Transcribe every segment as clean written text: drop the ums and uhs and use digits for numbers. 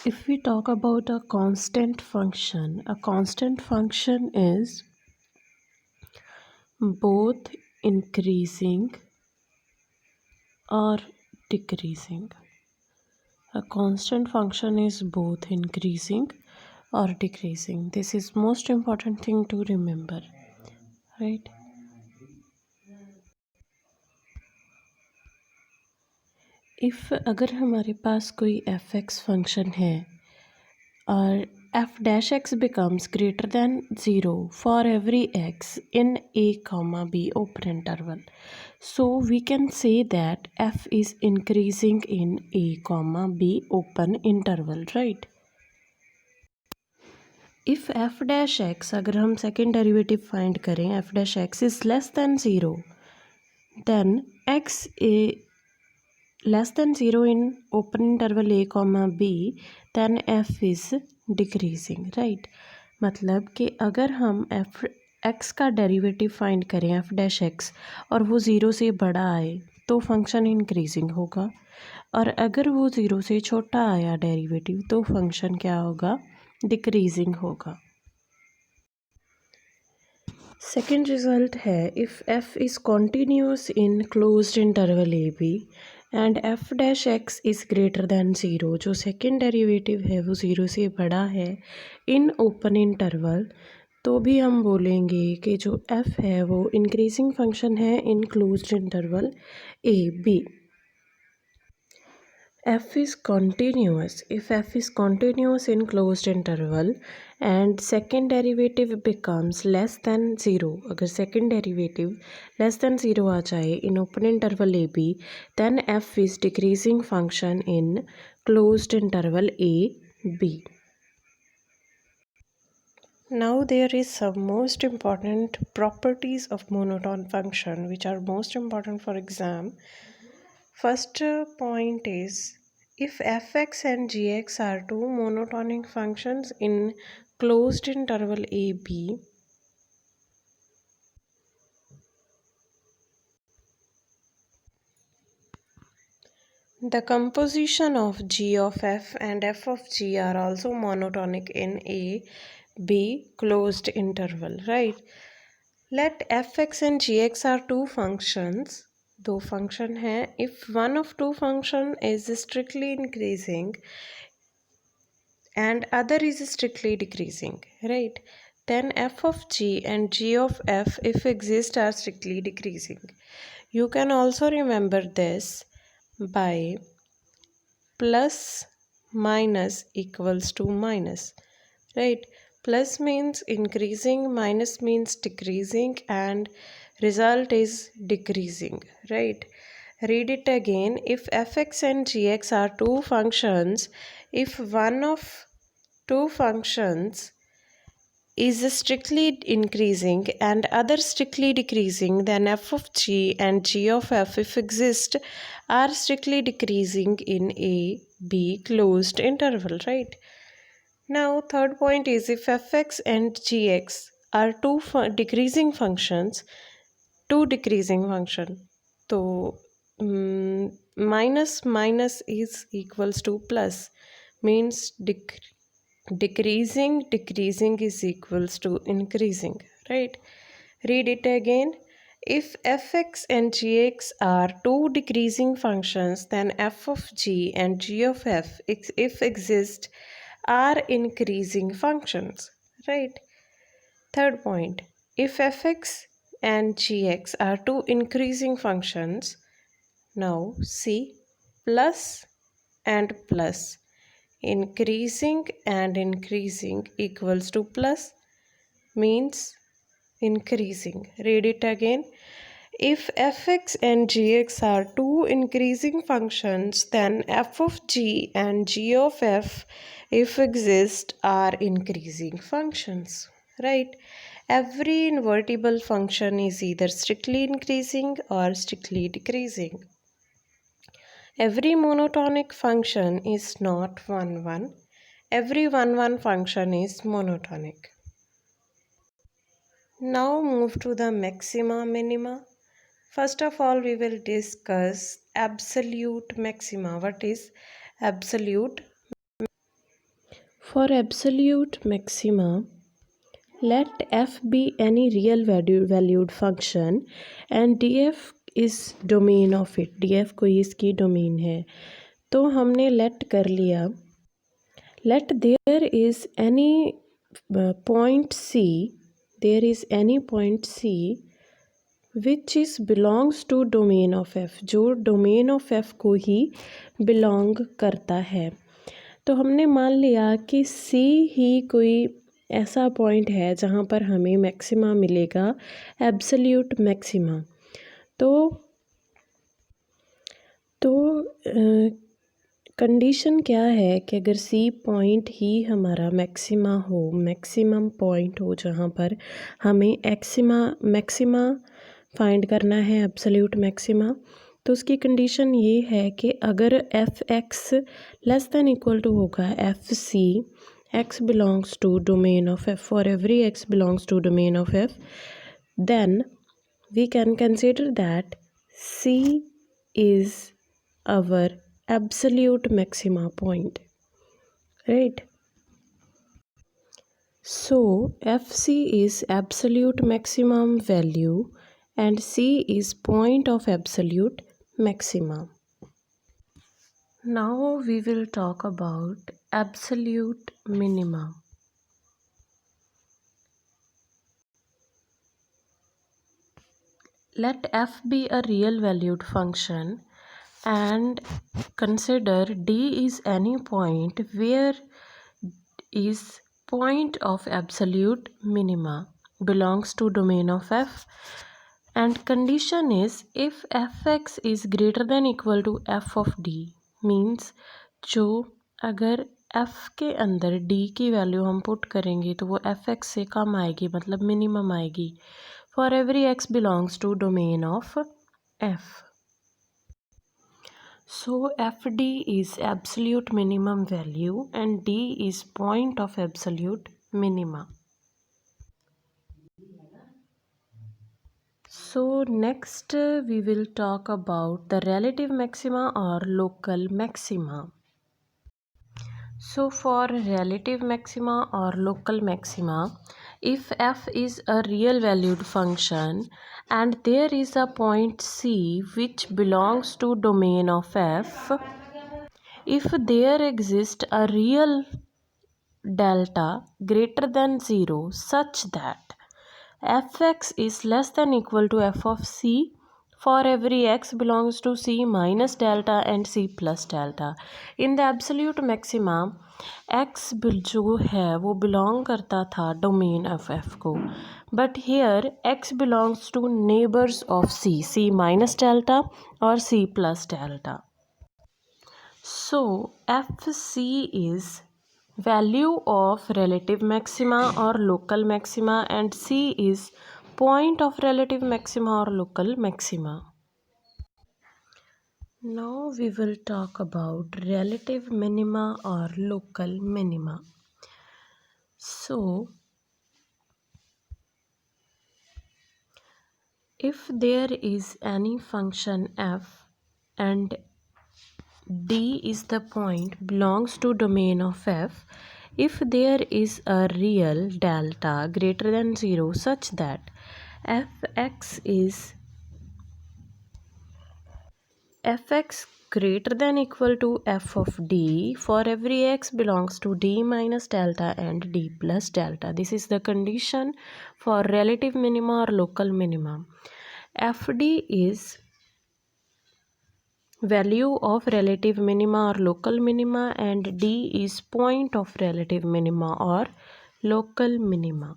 If we talk about a constant function is both increasing or decreasing. A constant function is both increasing or decreasing. This is most important thing to remember, right? If अगर हमारे पास कोई f(x) function है और f dash x becomes greater than 0 for every x in a comma b open interval, so we can say that f is increasing in a comma b open interval, right? If f dash x, अगर हम second derivative find करें, f dash x is less than 0, then x a less than 0 in open interval a comma b, then f is decreasing, right? मतलब कि अगर हम f x का derivative find करें f dash x और वो 0 से बड़ा आए तो फंक्शन इंक्रीजिंग होगा, और अगर वो 0 से छोटा आया डेरिवेटिव तो फंक्शन क्या होगा, डिक्रीजिंग होगा. सेकेंड रिजल्ट है if f is continuous in closed interval a b and f dash x is greater than zero, जो सेकेंड डेरिवेटिव है वो ज़ीरो से बड़ा है इन ओपन इंटरवल, तो भी हम बोलेंगे कि जो f है वो इंक्रीजिंग फंक्शन है in closed interval a b. f is continuous. If f is continuous in closed interval and second derivative becomes less than 0, अगर second derivative less than 0 आ जाए in open interval a b, then f is decreasing function in closed interval a b. Now there is some most important properties of monotone function which are most important for exam. First point is, if fx and gx are two monotonic functions in closed interval a b, the composition of g of f and f of g are also monotonic in a b closed interval, right? Let fx and gx are two functions, दो function हैं. If one of two function is strictly increasing and other is strictly decreasing, right? Then f of g and g of f, if exist, are strictly decreasing. You can also remember this by plus minus equals to minus, right? Plus means increasing, minus means decreasing, and result is decreasing, right? Read it again. If fx and gx are two functions, if one of two functions is strictly increasing and other strictly decreasing, then f of g and g of f, if exist, are strictly decreasing in a b closed interval, right? Now third point is, if fx and gx are two decreasing functions, two decreasing function, so minus minus is equals to plus, means decreasing is equals to increasing, right? Read it again. If fx and gx are two decreasing functions, then f of g and g of f, if exist, are increasing functions, right? Third point, if fx and gx are two increasing functions, now see, plus and plus, increasing and increasing equals to plus, means increasing. Read it again. If fx and gx are two increasing functions, then f of g and g of f, if exist, are increasing functions, right? Every invertible function is either strictly increasing or strictly decreasing. Every monotonic function is not 1-1. Every 1-1 function is monotonic. Now move to the maxima, minima. First of all, we will discuss absolute maxima. What is absolute? For absolute maxima, let f be any real valued function and df is domain of it. df कोई इसकी domain है, तो हमने let कर लिया. Let there is any point c, there is any point c which is belongs to domain of f, जो domain of f को ही belong करता है. तो हमने मान लिया कि c ही कोई ऐसा पॉइंट है जहाँ पर हमें मैक्सिमा मिलेगा, एब्सोल्यूट मैक्सिमा. तो कंडीशन क्या है कि अगर सी पॉइंट ही हमारा मैक्सिमा हो, मैक्सिमम पॉइंट हो जहाँ पर हमें मैक्सिमा फाइंड करना है, एब्सोल्यूट मैक्सिमा, तो उसकी कंडीशन ये है कि अगर F X less than equal to होगा F C, x belongs to domain of f, for every x belongs to domain of f, then we can consider that c is our absolute maxima point, right? So fc is absolute maximum value and c is point of absolute maxima. Now we will talk about absolute minima. Let f be a real valued function and consider d is any point where is point of absolute minima, belongs to domain of f, and condition is if fx is greater than equal to f of d, means जो अगर f के अंदर d की value हम put करेंगे तो वो fx से कम आएगी, मतलब मिनिमम आएगी, for every x belongs to domain of f. So fd is absolute minimum value and d is point of absolute minima. So next we will talk about the relative maxima or local maxima. So for relative maxima or local maxima, if f is a real valued function and there is a point c which belongs to domain of f, if there exists a real delta greater than 0 such that fx is less than equal to f of c for every x belongs to c minus delta and c plus delta. In the absolute maxima, x जो है वो belong करता था domain of f को, but here x belongs to neighbors of c minus delta or c plus delta. So fc is value of relative maxima or local maxima and c is point of relative maxima or local maxima. Now we will talk about relative minima or local minima. So if there is any function f and d is the point belongs to domain of f, if there is a real delta greater than 0 such that fx is fx greater than equal to f of d for every x belongs to d minus delta and d plus delta. This is the condition for relative minima or local minima. fd is value of relative minima or local minima and d is point of relative minima or local minima.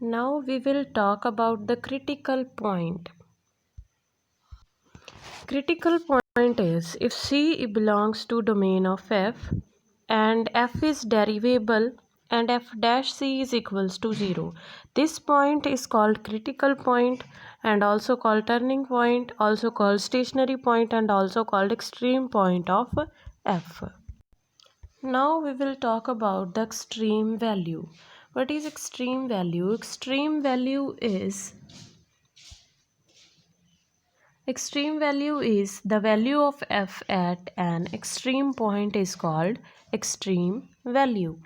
Now we will talk about the critical point. Critical point is if c belongs to domain of f and f is derivable and f dash c is equals to 0. This point is called critical point and also called turning point, also called stationary point and also called extreme point of f. Now we will talk about the extreme value. What is extreme value? Extreme value is Extreme value is the value of f at an extreme point is called extreme value.